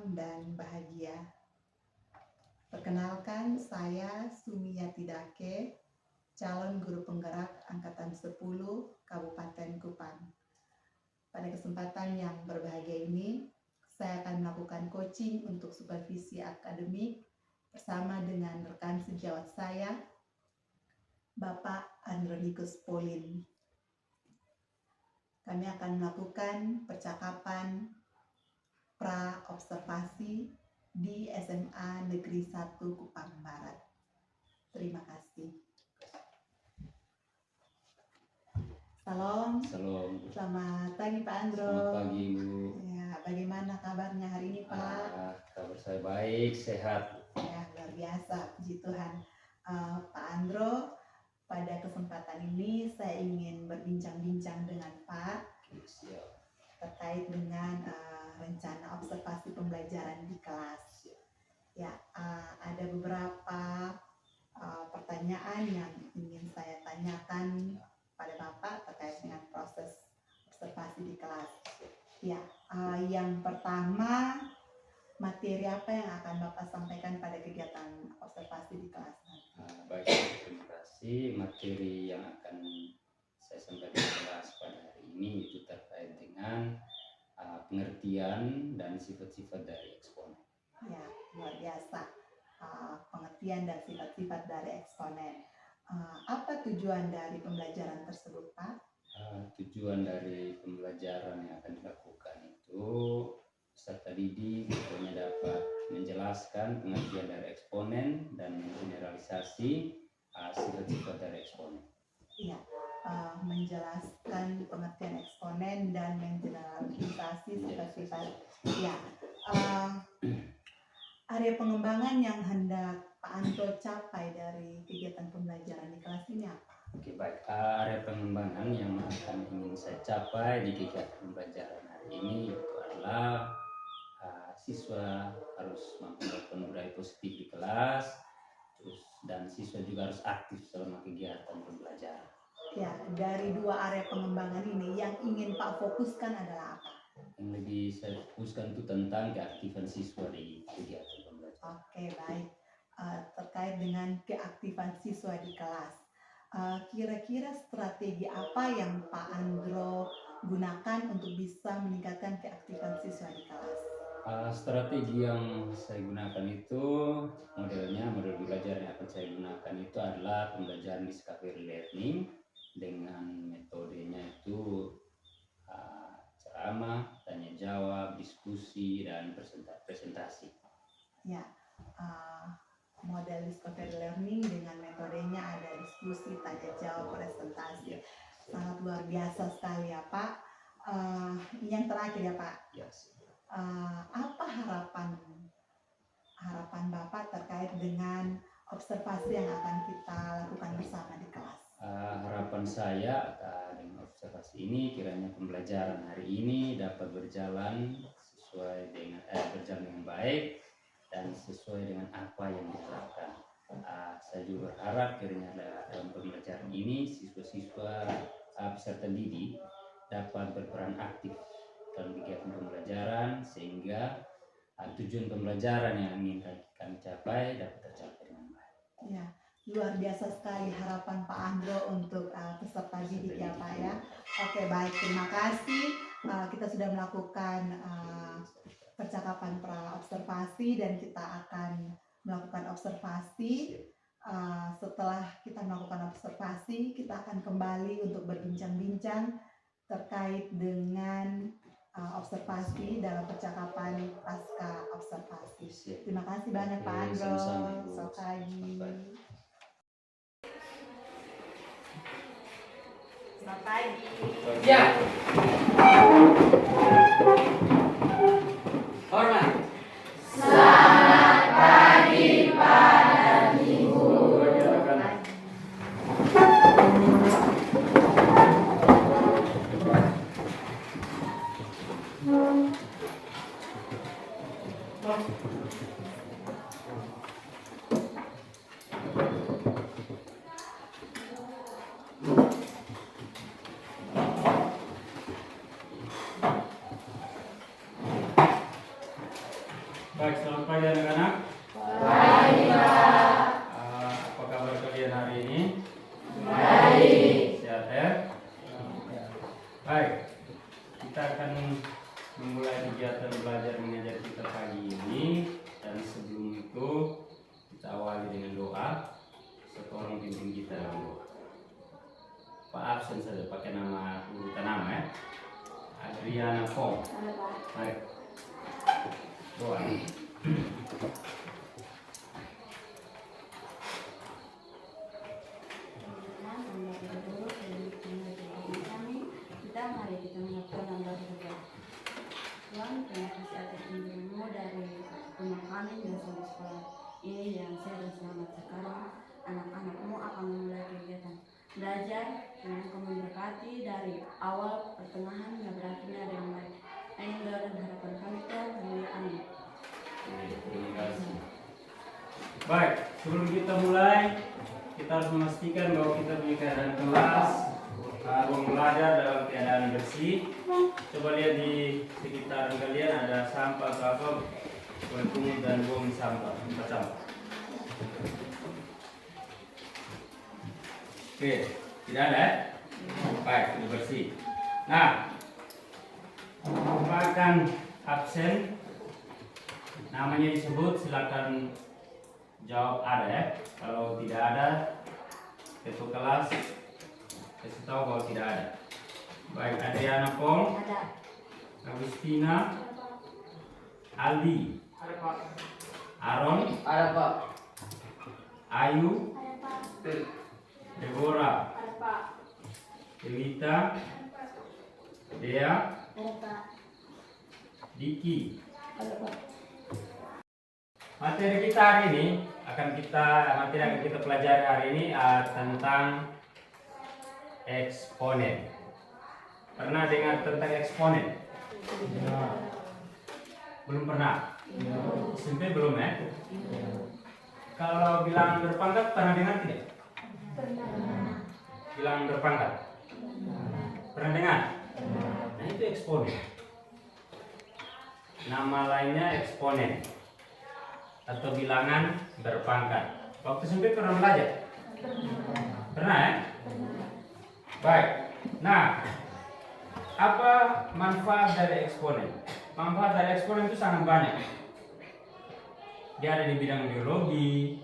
tenang dan bahagia. Perkenalkan, saya Sumiyati Dake, calon guru penggerak Angkatan 10 Kabupaten Kupang. Pada kesempatan yang berbahagia ini, saya akan melakukan coaching untuk supervisi akademik bersama dengan rekan sejawat saya, Bapak Andronikus Polin. Kami akan melakukan percakapan pra-observasi di SMA Negeri 1 Kupang Barat. Terima kasih. Salam. Selamat pagi Pak Andro. Selamat pagi Bu. Ya, bagaimana kabarnya hari ini Pak? Kabar saya baik, sehat. Ya, luar biasa, puji Tuhan. Pak Andro, pada kesempatan ini saya ingin berbincang-bincang dengan Pak terkait dengan rencana observasi pembelajaran di kelas. Ya, ada beberapa pertanyaan yang ingin saya tanyakan pada Bapak terkait dengan proses observasi di kelas. Ya, yang pertama, materi apa yang akan Bapak sampaikan pada kegiatan observasi di kelas? Baik, terima kasih. Materi yang akan saya sampaikan di kelas pada hari ini itu terkait dengan pengertian dan sifat-sifat dari eksponen. Ya, luar biasa. Pengertian dan sifat-sifat dari eksponen. Apa tujuan dari pembelajaran tersebut, Pak? Tujuan dari pembelajaran yang akan dilakukan itu peserta didik tentunya dapat menjelaskan pengertian dari eksponen dan menggeneralisasi sifat-sifat dari eksponen. Iya, menjelaskan pengertian eksponen dan menggeneralisasi sifat-sifat. Ya, area pengembangan yang hendak Pak Andro capai dari kegiatan pembelajaran di kelas ini apa? Oke, baik. Area pengembangan yang ingin saya capai di kegiatan pembelajaran hari ini itu adalah siswa harus mampu melakukan budaya positif di kelas, dan siswa juga harus aktif selama kegiatan pembelajaran. Ya, dari dua area pengembangan ini yang ingin Pak fokuskan adalah apa? Yang lebih saya fokuskan itu tentang keaktifan siswa di kegiatan pembelajaran. Oke, baik. Terkait dengan keaktifan siswa di kelas, kira-kira strategi apa yang Pak Andro gunakan untuk bisa meningkatkan keaktifan siswa di kelas? Strategi yang saya gunakan itu model belajar yang akan saya gunakan itu adalah pembelajaran discovery learning dengan metodenya itu ceramah, tanya jawab, diskusi, dan presentasi. Ya, model discovery learning dengan metodenya ada diskusi, tanya jawab, presentasi. Sangat luar biasa sekali ya Pak. Yang terakhir ya Pak. Yes. Apa harapan Bapak terkait dengan observasi yang akan kita lakukan bersama di kelas? Harapan saya dengan observasi ini kiranya pembelajaran hari ini dapat berjalan sesuai dengan berjalan dengan baik dan sesuai dengan apa yang diharapkan. Saya juga berharap kiranya dalam pembelajaran ini siswa-siswa peserta didik dapat berperan aktif dalam kegiatan pembelajaran sehingga tujuan pembelajaran yang ingin kami capai dapat tercapai dengan baik. Ya, luar biasa sekali harapan Pak Andro untuk peserta didik ya Pak ya. Oke, baik, terima kasih. Kita sudah melakukan percakapan pra-observasi dan kita akan melakukan observasi. Setelah kita melakukan observasi, kita akan kembali untuk berbincang-bincang terkait dengan observasi dalam percakapan pasca observasi. Terima kasih banyak Pak Andro. Selamat pagi. Selamat pagi. Ya. Hormat. Selamat pagi Pak Ibu. Baik, selamat pagi anak-anak. Pagi, Pak. Apa kabar kalian hari ini? Baik. Sehat ya? Baik, kita akan memulai kegiatan belajar mengajar kita pagi ini. Dan sebelum itu kita awali dengan doa. Tolong pimpin kita dalam doa. Pak absen saja pakai nama urutan nama ya. Adriana Fong. Mari. Doa. Mari kita mengucapkan nama berdoa. Tuhan, terima kasih atas kunjunganmu dari rumah kami dan sampai sekolah ini yang sehat dan selamat. Sekarang anak-anakmu akan memulai kegiatan belajar dengan Kau memberkati dari awal, pertengahan, dan berakhirnya dengan baik. Amin doa dan harapan kami Tuhan. Amin. Terima kasih. Baik, sebelum kita mulai, kita harus memastikan bahwa kita punya keadaan kelas, ruang belajar dalam keadaan bersih. Coba lihat di sekitaran kalian ada sampah atau apa, boleh pungut dan buang sampah, tempat sampah. Oke, tidak ada ya? Baik, ini bersih. Nah, merupakan absen, namanya disebut, silakan jawab ada ya. Kalau tidak ada, ketua kelas kasih tahu kalau tidak ada. Baik, Adriana Pong, Ada. Agustina, Aldi, Ada, Pak. Aaron, Ada, Pak. Ayu, Ada Pak. Deborah, Ada Pak. Evita, Dea, Ada Pak. Diki. Ada Pak. Materi kita hari ini materi akan kita pelajari hari ini tentang eksponen. Pernah dengar tentang eksponen? Belum pernah? SMP belum ya? Kalau bilangan berpangkat pernah dengar tidak? Bilangan berpangkat? Pernah dengar? Nah itu eksponen. Nama lainnya eksponen atau bilangan berpangkat. Waktu SMP pernah belajar? Pernah ya? Baik. Nah, apa manfaat dari eksponen? Manfaat dari eksponen itu sangat banyak. Dia ada di bidang biologi,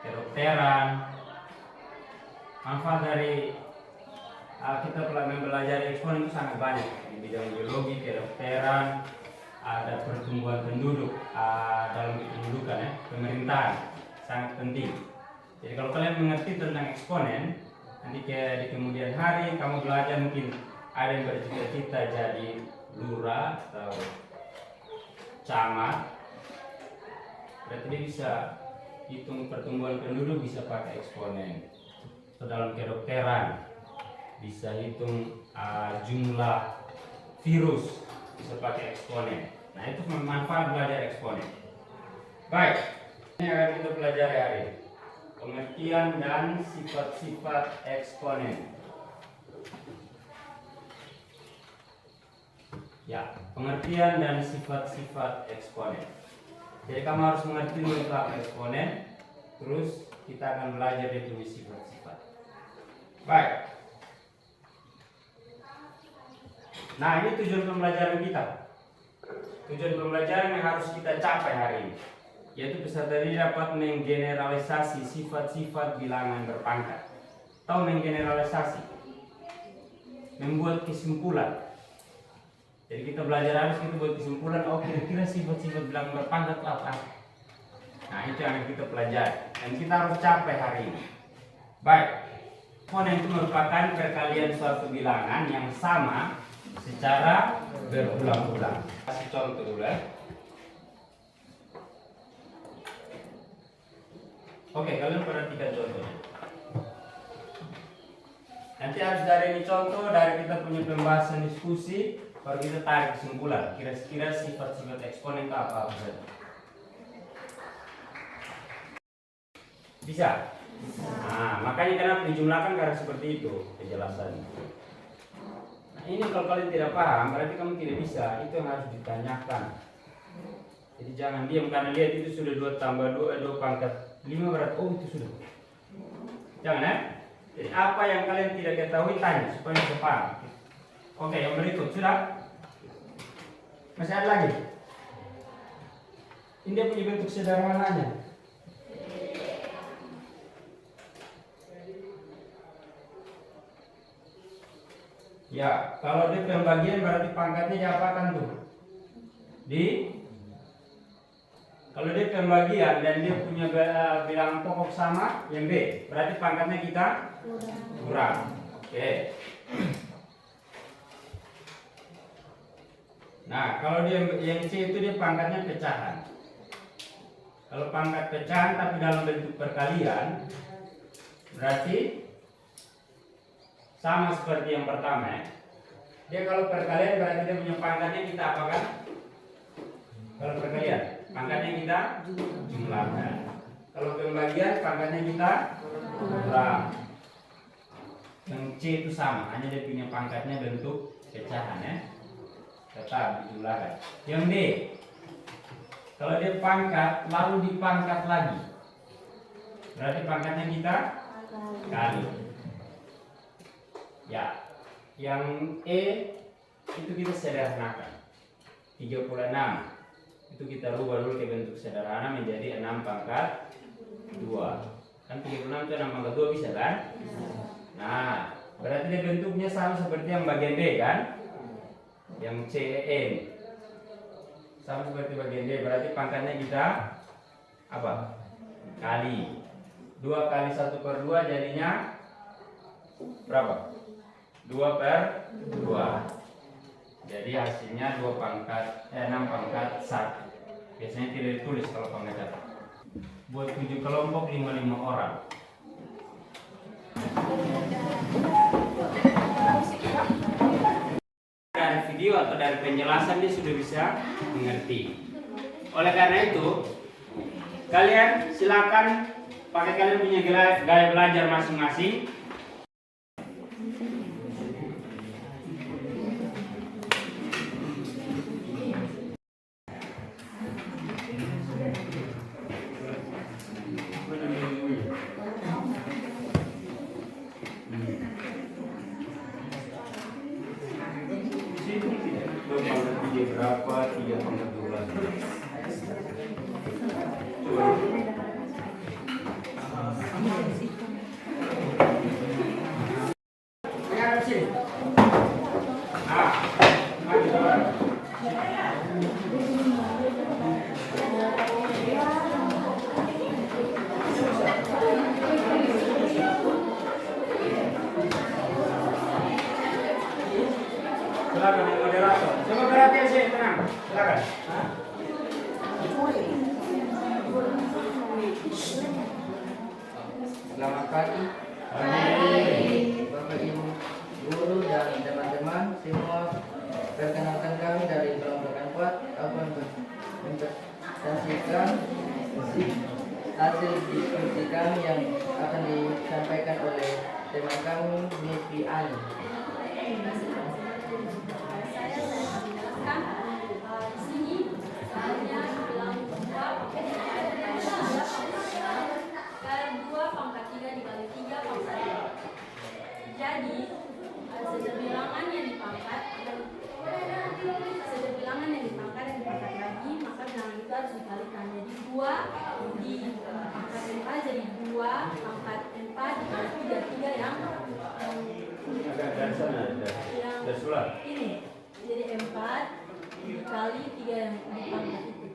kedokteran. Manfaat dari kita belajar eksponen itu sangat banyak di bidang biologi, kedokteran, ada pertumbuhan penduduk dalam kependudukan ya, pemerintahan sangat penting. Jadi kalau kalian mengerti tentang eksponen, nanti di kemudian hari kamu belajar mungkin ada yang bercita-cita jadi lurah atau camat, berarti dia bisa hitung pertumbuhan penduduk bisa pakai eksponen. Atau dalam kedokteran bisa hitung jumlah virus bisa pakai eksponen. Nah itu manfaat belajar eksponen. Baik, ini akan kita pelajari hari ini. Pengertian dan sifat-sifat eksponen. Ya, pengertian dan sifat-sifat eksponen. Jadi kamu harus mengerti dulu itu apa eksponen, terus kita akan belajar dia punya sifat-sifat. Baik. Nah ini tujuan pembelajaran kita. Tujuan pembelajaran yang harus kita capai hari ini, yaitu peserta ini dapat menggeneralisasi sifat-sifat bilangan berpangkat. Tahu menggeneralisasi? Membuat kesimpulan. Jadi kita belajar harus kita buat kesimpulan, oh kira-kira sifat-sifat bilangan berpangkat itu apa? Nah itu yang kita pelajari dan kita harus capai hari ini. Baik, eksponen itu merupakan perkalian suatu bilangan yang sama secara berulang-ulang. Kasih contoh dulu ya. Oke, kalian perhatikan contohnya. Nanti harus dari ini contoh, dari kita punya pembahasan diskusi, baru kita tarik kesimpulan. Kira-kira sifat-sifat eksponen itu apa saja? Bisa? Nah, makanya kenapa dijumlahkan karena seperti itu penjelasannya. Nah, ini kalau kalian tidak paham, berarti kamu tidak bisa. Itu yang harus ditanyakan. Jadi jangan diam, karena lihat itu sudah 2 tambah 2 pangkat 5 berarti oh itu sudah. Jangan ya. Jadi apa yang kalian tidak ketahui tanya supaya bisa paham. Oke, yang berikut sudah. Masih ada lagi? Ini dia punya bentuk sederhananya. Ya, kalau dia pembagian berarti pangkatnya diapakan tuh? Kalau dia pembagian dan dia punya bilangan pokok sama yang B, berarti pangkatnya kita kurang. Oke. Nah, kalau dia yang C itu dia pangkatnya pecahan. Kalau pangkat pecahan tapi dalam bentuk perkalian, berarti sama seperti yang pertama ya. Dia kalau perkalian berarti dia punya pangkatnya kita apakan? Kalau perkalian, pangkatnya kita jumlahkan. Kalau pembagian, pangkatnya kita kurang. Yang C itu sama, hanya dia punya pangkatnya bentuk pecahan ya. Tetap dijumlahkan. Yang D, kalau dia pangkat lalu dipangkat lagi, berarti pangkatnya kita kali. Ya, yang E itu kita sederhanakan 36 itu kita rubah dulu ke bentuk sederhana menjadi 6 pangkat 2. Kan 36 itu 6 pangkat 2 bisa kan? Nah, berarti dia bentuknya sama seperti yang bagian D kan? Yang CN sama seperti bagian D, berarti pangkatnya kita apa? Kali 2 kali 1/2 jadinya berapa? 2/2. Jadi hasilnya 6 pangkat 1. Biasanya tidak ditulis kalau pangkat. Buat 7 kelompok 5 orang. Dari video atau dari penjelasan dia sudah bisa mengerti. Oleh karena itu, kalian silakan pakai kalian punya gaya belajar masing-masing. Berapa 3/12? Silakan yang moderator. Coba perhatian sih, tenang. Silakan. Selamat pagi, Bapak Ibu guru dan teman-teman semua. Perkenalkan kami dari kelompok 4 akan mempresentasikan hasil diskusi kami yang akan disampaikan oleh teman kami Nipi Ani. Di sini hanya bilang 2 pangkat 3 dikali 3 pangkat 2. Jadi setiap bilangan yang dipangkat dan dipangkat lagi, maka bilangan itu harus dikalikan. Jadi 2 dipangkat 4 jadi 2 pangkat 4 dikali 3 yang ini. Jadi 4 dikali 3 yang dipangkat itu.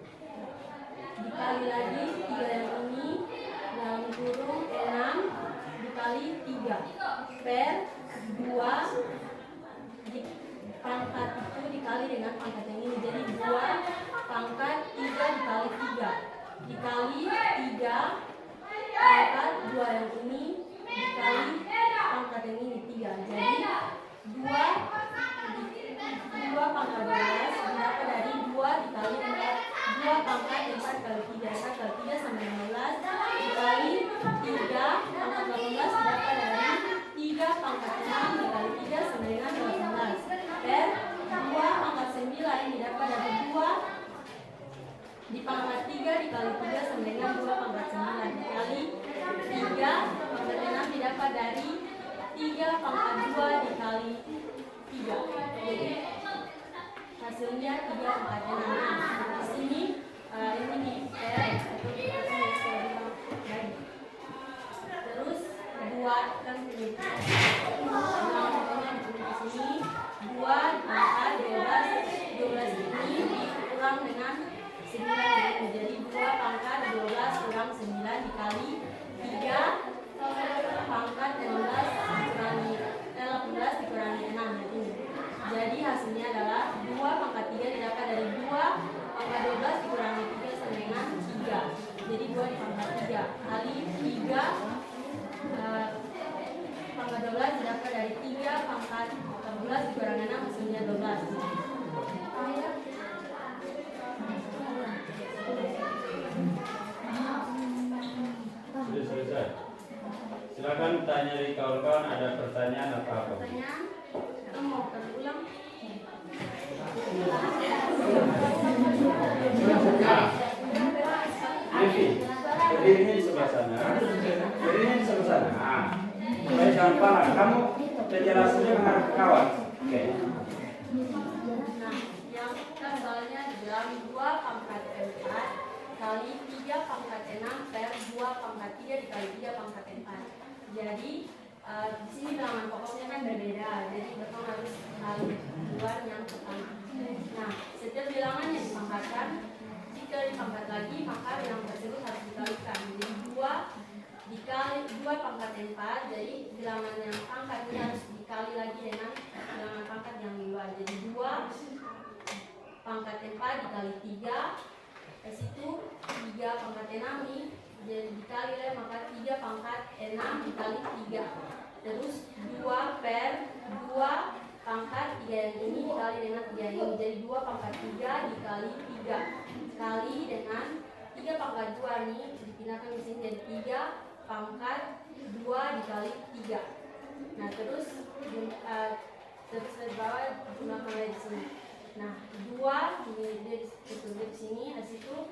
Dikali lagi 3 yang ini dalam kurung 6 dikali 3 per 2 pangkat itu dikali dengan pangkat yang ini. Jadi 2 pangkat 3 dikali 3 dikali 3 pangkat 2 yang ini dikali pangkat yang ini 3. Jadi 2 pangkat 12 didapat dari 2 dikali 4. 2 pangkat 4 kali 3 kali 3 sama 15 dikali 3 pangkat 18 didapat dari 3 pangkat 6 dikali 3 sama dengan 18 per 2 pangkat 9 didapat dari 2 di pangkat 3 dikali 3 sama dengan 2 pangkat 9 dikali 3 pangkat 6 didapat dari 3 pangkat 2 dikali 3. Jadi hasilnya 3 pangkat 6. Nah, di sini ini nih terus buatkan penyebut. Di sini 2 pangkat 12 ini dikurang dengan 9, jadi 2 pangkat 12 kurang 9 dikali 3 pangkat 18 dikurangi 6 ini. Jadi hasilnya adalah 2 pangkat 3 didapat dari 2 pangkat 12 dikurangi 3 sama dengan 3. Jadi 2 di pangkat 3 kali 3 pangkat 12 didapat dari 3 pangkat 14 dikurangi 6 hasilnya 12. Sudah selesai. Silakan tanya dari kawan-kawan, ada pertanyaan apa-apa. Pertanyaan, kita mau berulang. Devi, berdirinya di sebelah sana. Berdirinya di sebelah sana. Supaya jangan panas. Kamu penjelasannya menghadap ke kawan. Oke. Nah, yang kita soalnya dibilang 2 pangkat 4 kali 3 pangkat 6 per 2 pangkat 3 dikali 3 pangkat 4. Jadi di sini bilangan pokoknya kan berbeda. Jadi betul harus kali keluar yang pertama. Nah, setiap bilangan yang dipangkatkan jika dipangkat lagi maka bilangan tersebut harus dikalikan. Jadi 2 dikali 2 pangkat 4, jadi bilangan yang pangkat ini harus dikali lagi dengan bilangan pangkat yang di luar. Jadi 2 pangkat 4 dikali 3, ke situ 3 pangkat 6 nih, jadi dikali lah maka 3 pangkat 6 dikali 3. Terus 2 per 2 pangkat 3 yang ini dikali dengan 3 yang ini, jadi 2 pangkat 3 dikali 3 kali dengan 3 pangkat 2 nih dipindahkan ke sini jadi 3 pangkat 2 dikali 3. Nah terus dari bawah jumlahkan lagi di sini. Nah 2 ini dia ditulis di sini, di situ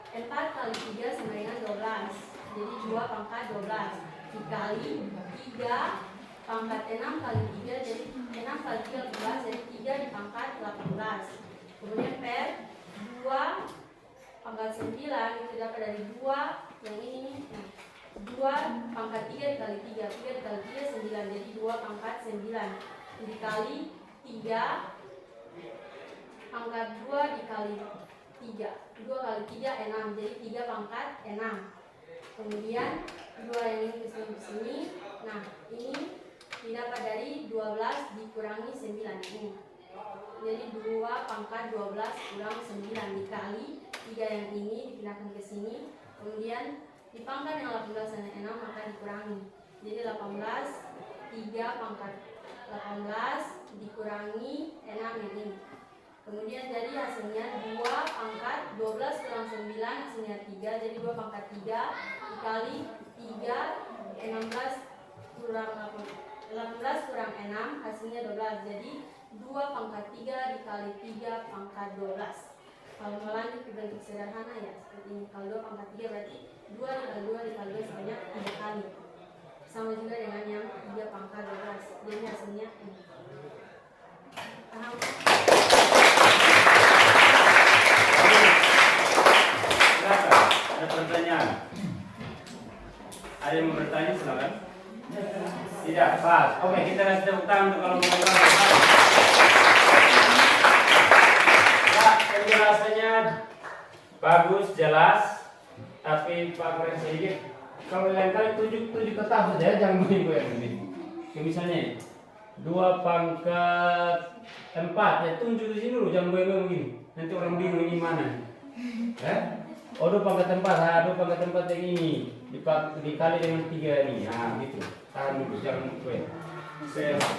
4 kali 3 sama dengan 12. Jadi 2 pangkat 12 dikali 3 pangkat 6 kali 3, jadi 6 kali 3 12, jadi 3 di pangkat 18. Kemudian per 2 pangkat 9 itu dapat dari 2 yang ini nih. Nah, 2 pangkat 3 dikali 3, 3 dikali 3 9, jadi 2 pangkat 9 dikali 3 pangkat 2 dikali 3, 2 kali 3 6, jadi 3 pangkat 6. Kemudian 2 yang ini ke sini. Nah, ini didapat dari 12 dikurangi 9 ini. Jadi 2 pangkat 12 kurang 9 dikali 3 yang ini dipindahkan ke sini. Kemudian dipangkat yang 18 dan 6 maka dikurangi. Jadi 18 3 pangkat 18 dikurangi 6 yang ini. Kemudian jadi hasilnya 2 pangkat 12 kurang 9 hasilnya 3. Jadi 2 pangkat 3 dikali 3 16 kurang 18 kurang 6 hasilnya 12. Jadi 2 pangkat 3 dikali 3 pangkat 12. Kalau melanjut ke bentuk sederhana ya seperti ini. Kalau 2 pangkat 3 berarti 2 dikali 2 dikali 2 sebanyak 3 kali. Sama juga dengan yang 3 pangkat 12. Jadi hasilnya ini. Paham? Silakan, ada pertanyaan? Ada yang mau bertanya silakan. Tidak, pas. Oke, kita kasih tepuk tangan untuk kalau mau bertanya. Ya, penjelasannya bagus, jelas. Tapi Pak Keren sedikit. Kalau lain kali tujuh tetap saja, jangan goyang ini. Kayak misalnya 2 pangkat 4 ya tunjuk di sini dulu, jangan goyang begini. Nanti orang bingung ini mana. Oh 2 pangkat 4, 2 pangkat 4 yang ini dikali dengan 3 ini. Nah gitu. Tahan dulu, jangan goyang.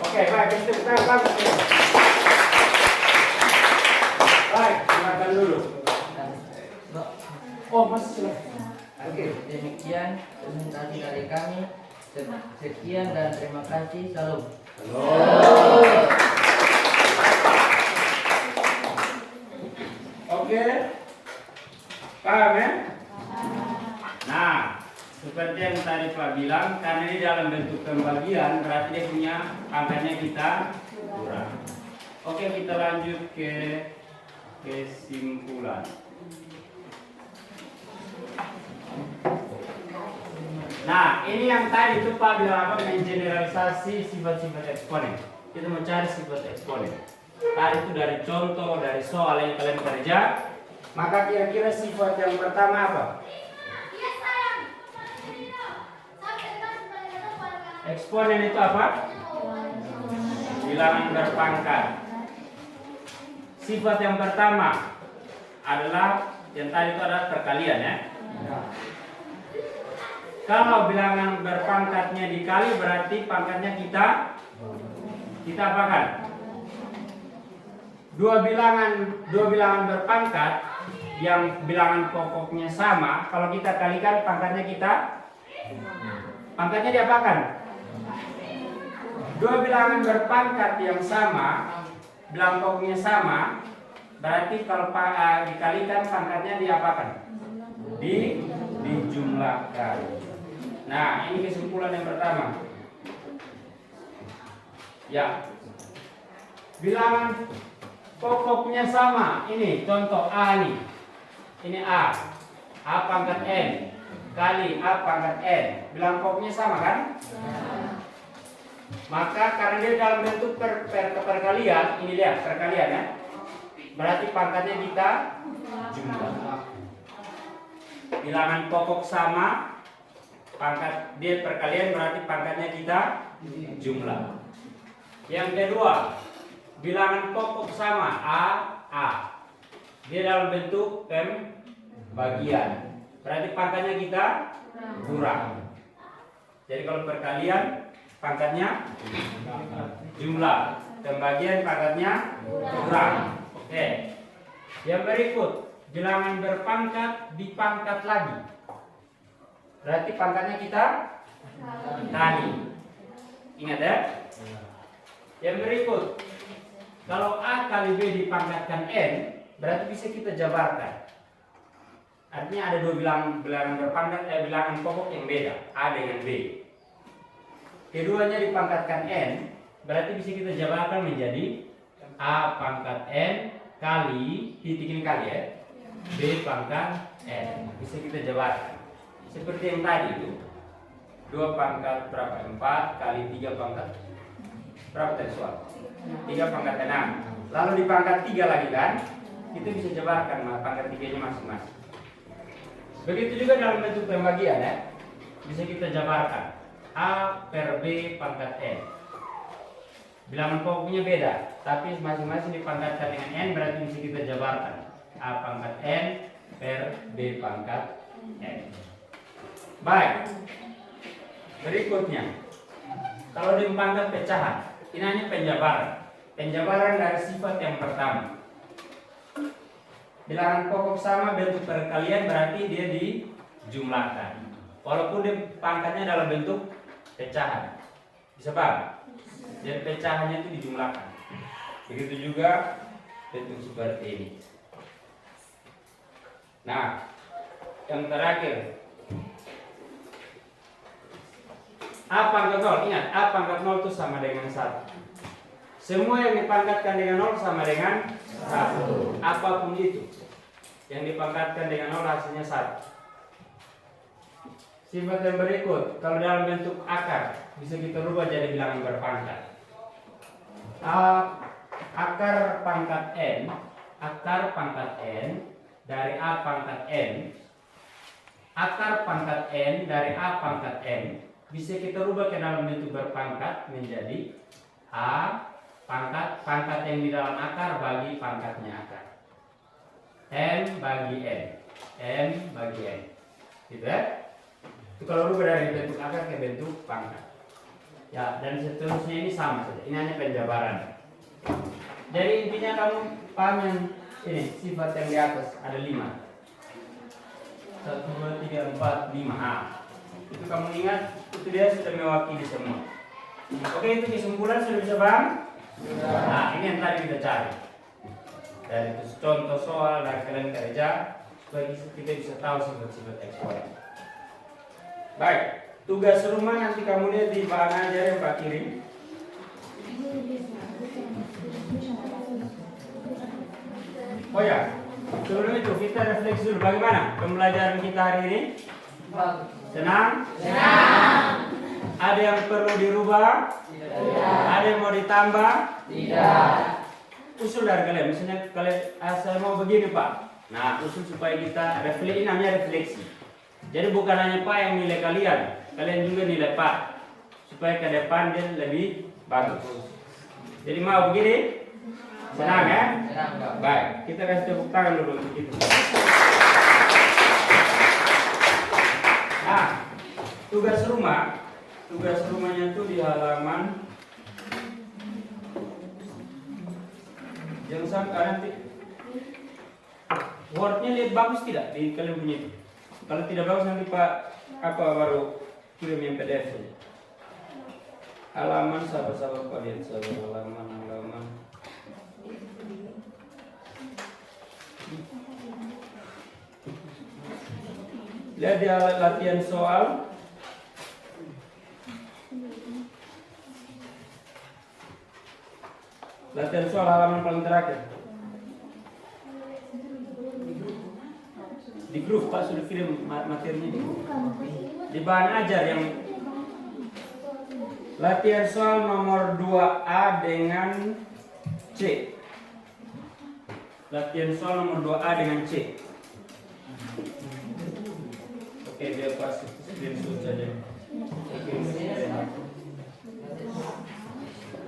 Oke, baik, kita bagus. Baik, silakan dulu. Oh, masih silakan. Oke, demikian presentasi dari kami. Sekian dan terima kasih. Salam. Oke. Paham ya? Nah, seperti yang tadi Pak bilang, karena ini dalam bentuk pembagian, berarti dia punya angkanya kita kurang. Oke, kita lanjut ke kesimpulan. Nah, ini yang tadi itu Pak bilang apa? Mengeneralisasi sifat-sifat eksponen. Kita mau cari sifat eksponen. Tadi itu dari contoh, dari soal yang kalian kerja. Maka kira-kira sifat yang pertama apa? Eksponen itu apa? Bilangan berpangkat. Sifat yang pertama adalah yang tadi itu adalah perkalian ya. Kalau bilangan berpangkatnya dikali berarti pangkatnya kita apakan? Dua bilangan berpangkat yang bilangan pokoknya sama, kalau kita kalikan pangkatnya diapakan? Dua bilangan berpangkat yang sama, bilangan pokoknya sama, berarti kalau dikalikan pangkatnya diapakan? Dijumlahkan. Nah, ini kesimpulan yang pertama. Ya. Bilangan pokoknya sama. Ini contoh A nih. Ini A. A pangkat N kali A pangkat N. Bilangan pokoknya sama kan? Maka karena dia dalam bentuk perkalian, ini lihat perkalian ya. Berarti pangkatnya kita jumlah. Bilangan pokok sama, pangkat dia perkalian berarti pangkatnya kita jumlah. Yang kedua, bilangan pokok sama A. Dia dalam bentuk pembagian. Berarti pangkatnya kita kurang. Jadi kalau perkalian pangkatnya jumlah, pembagian pangkatnya kurang. Oke. Yang berikut, bilangan berpangkat dipangkat lagi. Berarti pangkatnya kita kali. Ingat ya? Yang berikut, kalau A kali B dipangkatkan N, berarti bisa kita jabarkan. Artinya ada dua bilangan berpangkat, bilangan pokok yang beda, A dengan B. Keduanya dipangkatkan N, berarti bisa kita jabarkan menjadi A pangkat N kali, titik ini kali ya, B pangkat N. Bisa kita jabarkan. Seperti yang tadi itu, 2 pangkat berapa? 4 kali 3 pangkat berapa tadi soal? 3 pangkat 6. Lalu dipangkat 3 lagi kan? Kita bisa jabarkan pangkat 3-nya masing-masing. Begitu juga dalam bentuk pembagian ya. Bisa kita jabarkan A per B pangkat N. Bilangan pokoknya beda, tapi masing-masing dipangkatkan dengan N, berarti bisa kita jabarkan A pangkat N per B pangkat N. Baik. Berikutnya, kalau dipangkat pecahan, ini hanya penjabaran. Penjabaran dari sifat yang pertama. Bilangan pokok sama bentuk perkalian berarti dia dijumlahkan. Walaupun pangkatnya dalam bentuk pecahan. Bisa paham? Jadi pecahannya itu dijumlahkan. Begitu juga bentuk seperti ini. Nah, yang terakhir, A pangkat 0, ingat A pangkat 0 itu sama dengan 1. Semua yang dipangkatkan dengan 0 sama dengan 1. Apapun itu yang dipangkatkan dengan 0 hasilnya 1. Sifat yang berikut, kalau dalam bentuk akar bisa kita rubah jadi bilangan berpangkat. Akar pangkat N dari A pangkat N, akar pangkat N dari A pangkat N bisa kita rubah ke dalam bentuk berpangkat menjadi A pangkat yang di dalam akar bagi pangkatnya akar. N bagi N gitu ya. Itu kalau rubah dari bentuk akar ke bentuk pangkat. Ya, dan seterusnya ini sama saja. Ini hanya penjabaran. Jadi intinya kamu paham yang ini sifat yang di atas ada 5. 1, 2, 3, 4, 5. Itu kamu ingat, itu dia sudah mewakili semua. Oke, itu kesimpulan sudah bisa paham? Nah, ini yang tadi kita cari. Dari contoh soal dari kalian kerja supaya kita bisa tahu sifat-sifat eksponen. Baik, tugas rumah nanti kamu lihat di bahan ajar yang Pak kirim. Oh ya, sebelum itu kita refleksi dulu bagaimana pembelajaran kita hari ini? Senang? Senang. Ada yang perlu dirubah? Tidak. Ada yang mau ditambah? Tidak. Usul dari kalian, misalnya kalian saya mau begini Pak. Nah, usul supaya kita refleksi, namanya refleksi. Jadi bukan hanya Pak yang nilai kalian, kalian juga nilai Pak, supaya ke depan dia lebih bagus. Jadi mau begini? Senang ya? Senang, Pak. Baik, kita kasih tepuk tangan dulu untuk itu. Nah, tugas rumahnya itu di halaman yang sampai nanti wordnya lihat bagus tidak di kalian punya itu. Kalau tidak bagus nanti Pak baru kirim yang PDF saja. Halaman sabar Pak lihat sabar halaman. Lihat di latihan soal. Latihan soal halaman paling terakhir. Di grup Pak sudah kirim materinya di grup. Di bahan ajar yang latihan soal nomor 2A dengan C. Latihan soal nomor 2A dengan C. Oke, dia pas screenshot saja.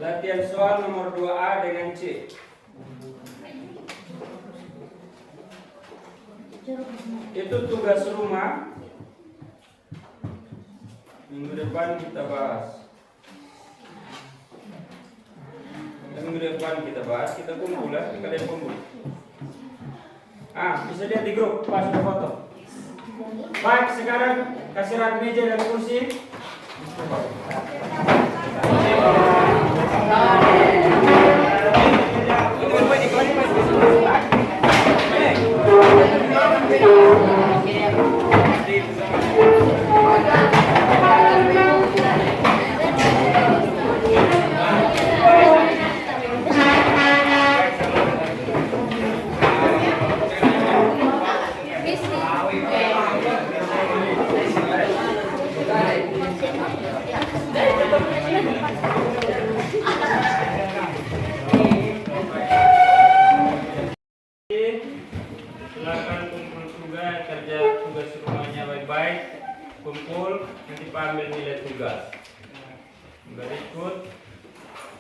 Latihan soal nomor 2A dengan C. Itu tugas rumah. Minggu depan kita bahas. Minggu depan kita bahas, kita kumpul ya, kalian kumpul. Bisa lihat di grup, pas sudah foto. Baik, sekarang kasih rak meja dan kursi. Silakan kumpul juga kerja tugas rumahnya baik-baik, kumpul nanti Pak ambil nilai tugas. Berikut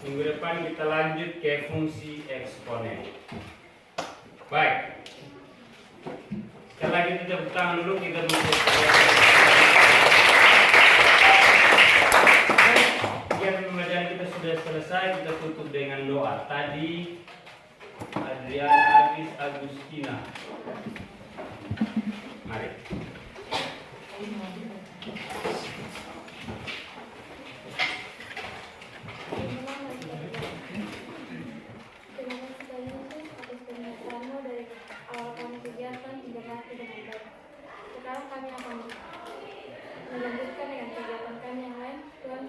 minggu depan kita lanjut ke fungsi eksponen. Baik, sekali lagi kita tepuk tangan dulu, kita kegiatan pembelajaran kita sudah selesai, kita tutup dengan doa. Tadi Adriana Agustina. Mari. Sekarang kami akan melanjutkan dengan kegiatan kami yang lain. Tuhan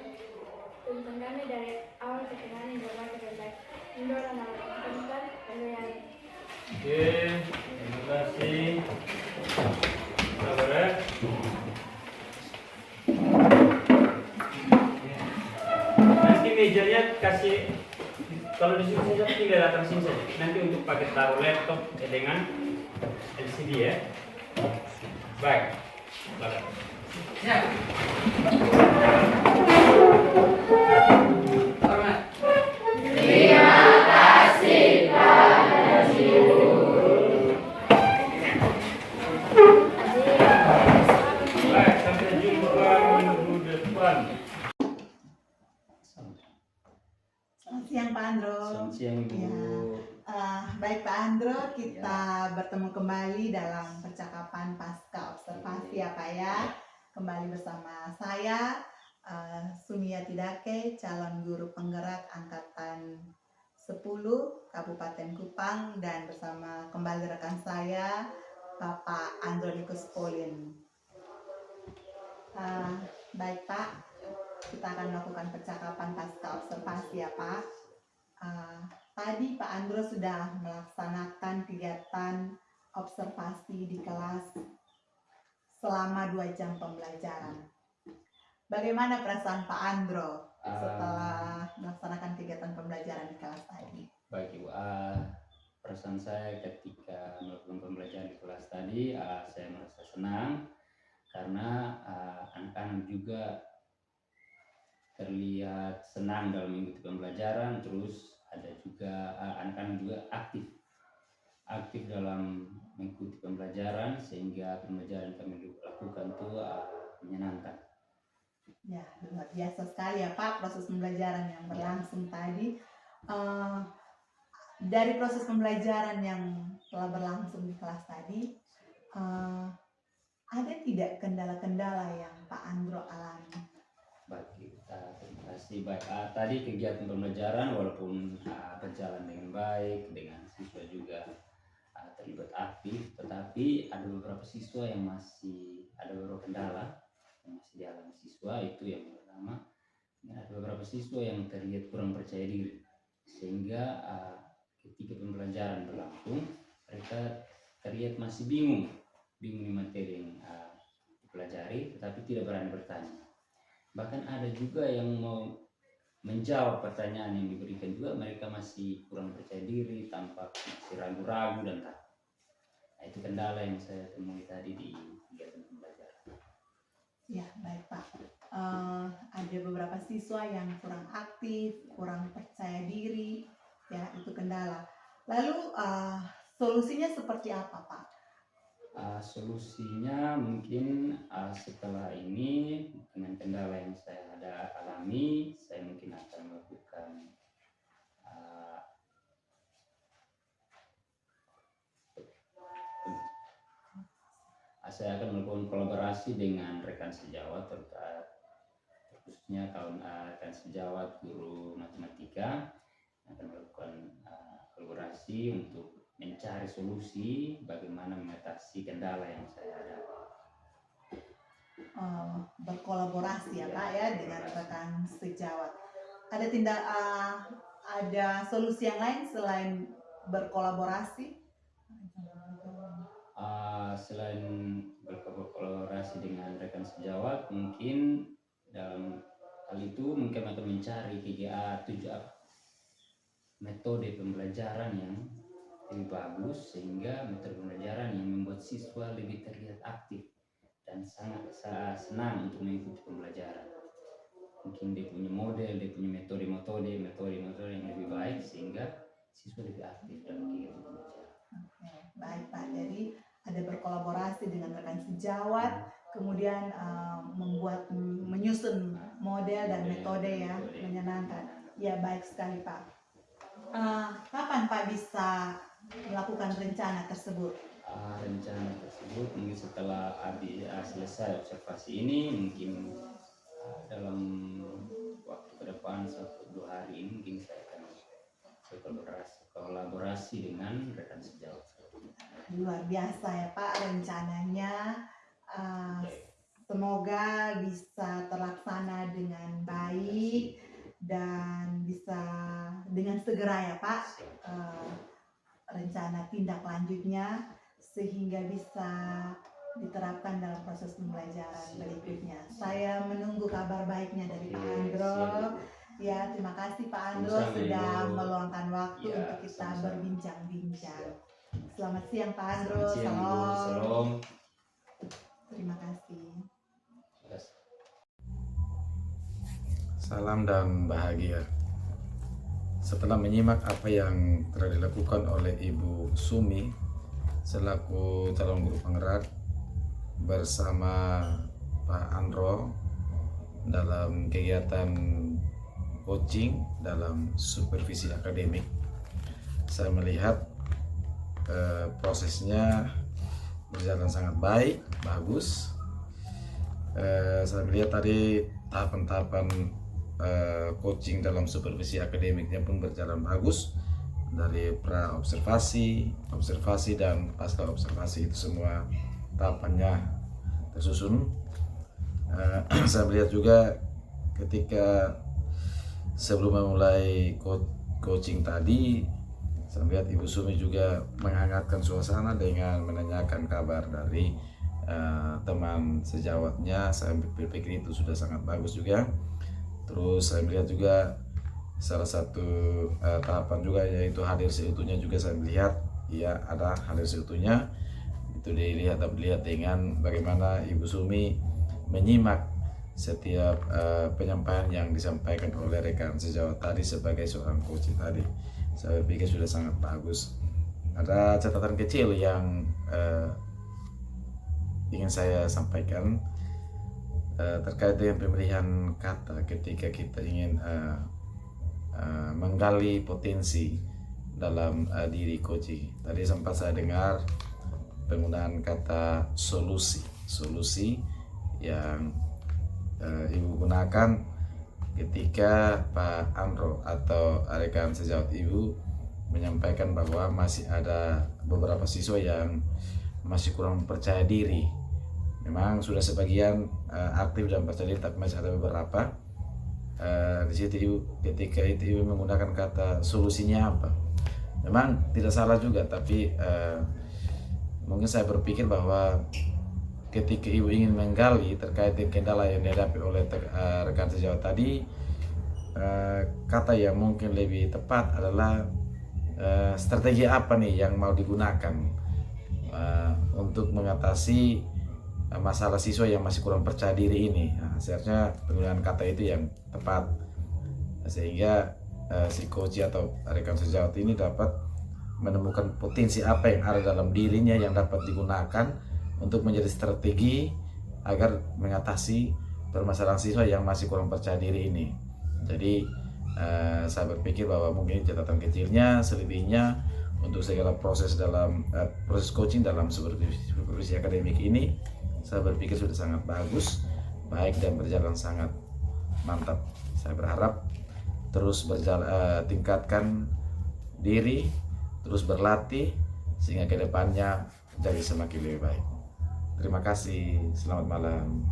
tuntun kami dari awal ke tengah hingga akhir yang baik. Mendorong anak-anak dan Oke, terima kasih. Sabar ya. Nanti mejanya kasih, kalau di sini saja tinggal datang sini saja. Nanti untuk pakai taruh laptop dengan LCD ya. Baik. Baik. Baik, sampai jumpa minggu depan. Selamat siang Pak Andro. Selamat siang Ibu. Ya. Baik Pak Andro, kita bertemu kembali dalam percakapan pasca observasi ya Pak ya. Kembali bersama saya Sumiati Dake, calon guru penggerak angkatan 10 Kabupaten Kupang, dan bersama kembali rekan saya Bapak Andronikus Polin. Baik Pak, kita akan melakukan percakapan pasca observasi ya Pak. Tadi Pak Andro sudah melaksanakan kegiatan observasi di kelas selama 2 jam pembelajaran. Bagaimana perasaan Pak Andro setelah melaksanakan kegiatan pembelajaran di kelas tadi? Baik Ibu, perasaan saya ketika melakukan pembelajaran di kelas tadi, saya merasa senang karena anak-anak juga terlihat senang dalam mengikuti pembelajaran, terus ada juga anak-anak juga aktif dalam mengikuti pembelajaran, sehingga pembelajaran kami lakukan itu menyenangkan. Ya, luar biasa sekali ya Pak proses pembelajaran yang berlangsung tadi. Dari proses pembelajaran yang telah berlangsung di kelas tadi, ada tidak kendala-kendala yang Pak Andro alami? Baik, terima kasih. Baik, tadi kegiatan pembelajaran walaupun berjalan dengan baik, dengan siswa juga terlibat aktif, tetapi ada beberapa siswa yang masih ada beberapa kendala yang masih dialami siswa. Itu yang pertama, ada beberapa siswa yang terlihat kurang percaya diri, sehingga ketika pembelajaran berlangsung mereka terlihat masih bingung di materi yang dipelajari, tetapi tidak berani bertanya. Bahkan ada juga yang mau menjawab pertanyaan yang diberikan juga mereka masih kurang percaya diri, tampak masih ragu-ragu dan takut. Nah, itu kendala yang saya temui tadi di kegiatan pembelajaran. Ya, baik Pak. Ada beberapa siswa yang kurang aktif, kurang percaya diri, ya itu kendala. Lalu solusinya seperti apa Pak? Solusinya mungkin setelah ini dengan kendala yang saya alami, saya mungkin akan melakukan kolaborasi dengan rekan sejawat, khususnya kawan rekan sejawat guru matematika, akan melakukan kolaborasi untuk mencari solusi bagaimana mengatasi kendala yang saya hadapi. Berkolaborasi ya Pak ya dengan rekan sejawat. Ada solusi yang lain selain berkolaborasi? Selain berkolaborasi dengan rekan sejawat, mungkin dalam hal itu mungkin akan mencari metode pembelajaran yang lebih bagus, sehingga metode pembelajaran yang membuat siswa lebih terlihat aktif dan sangat senang untuk mengikuti pembelajaran. Mungkin dia punya model, dia punya metode yang lebih baik sehingga siswa lebih aktif dalam kegiatan pembelajaran. Oke, baik Pak. Jadi ada berkolaborasi dengan rekan sejawat, kemudian menyusun model dan metode yang menyenangkan. Ya, baik sekali Pak. Kapan Pak bisa melakukan rencana tersebut? Rencana tersebut mungkin setelah selesai observasi ini, mungkin dalam waktu ke depan 1-2 hari ini mungkin saya akan kolaborasi dengan rekan sejawat. Luar biasa ya Pak rencananya. Semoga bisa terlaksana dengan baik dan bisa dengan segera ya Pak rencana tindak lanjutnya, sehingga bisa diterapkan dalam proses pembelajaran berikutnya. Saya menunggu kabar baiknya dari Pak Andro. Ya, terima kasih Pak Andro sudah meluangkan waktu untuk kita berbincang-bincang. Selamat siang Pak Andro. Salam. Terima kasih. Salam dan bahagia. Setelah menyimak apa yang telah dilakukan oleh Ibu Sumi selaku calon guru penggerak bersama Pak Andro dalam kegiatan coaching dalam supervisi akademik, saya melihat prosesnya berjalan sangat baik, bagus. Saya melihat tadi tahapan-tahapan coaching dalam supervisi akademiknya pun berjalan bagus, dari pra observasi, observasi dan pasca observasi itu semua tahapannya tersusun. Saya melihat juga ketika sebelum memulai coaching tadi, saya melihat Ibu Sumi juga menghangatkan suasana dengan menanyakan kabar dari teman sejawatnya. Saya berpikir itu sudah sangat bagus juga. Terus saya melihat juga salah satu tahapan juga yaitu hadir seutuhnya juga saya melihat ya ada hadir seutuhnya. Itu dapat dilihat dengan bagaimana Ibu Sumi menyimak setiap penyampaian yang disampaikan oleh rekan sejawat tadi sebagai seorang coach tadi. Saya pikir sudah sangat bagus. Ada catatan kecil yang ingin saya sampaikan terkait dengan pemilihan kata ketika kita ingin menggali potensi dalam diri coaching. Tadi sempat saya dengar penggunaan kata solusi yang Ibu gunakan ketika Pak Andro atau rekan sejawat Ibu menyampaikan bahwa masih ada beberapa siswa yang masih kurang percaya diri. Memang sudah sebagian aktif dan percaya diri, tapi masih ada beberapa. Di situ Ibu, ketika itu Ibu menggunakan kata solusinya apa? Memang tidak salah juga, tapi mungkin saya berpikir bahwa ketika Ibu ingin menggali terkait dengan kendala yang dihadapi oleh rekan sejawat tadi, kata yang mungkin lebih tepat adalah strategi apa nih yang mau digunakan untuk mengatasi masalah siswa yang masih kurang percaya diri ini. Seharusnya penggunaan kata itu yang tepat, sehingga si coach atau rekan sejawat ini dapat menemukan potensi apa yang ada dalam dirinya yang dapat digunakan untuk menjadi strategi agar mengatasi permasalahan siswa yang masih kurang percaya diri ini. Jadi saya berpikir bahwa mungkin catatan kecilnya, selebihnya untuk segala proses dalam proses coaching dalam supervisi akademik ini, saya berpikir sudah sangat bagus, baik dan berjalan sangat mantap. Saya berharap terus tingkatkan diri, terus berlatih sehingga kedepannya jadi semakin lebih baik. Terima kasih, selamat malam.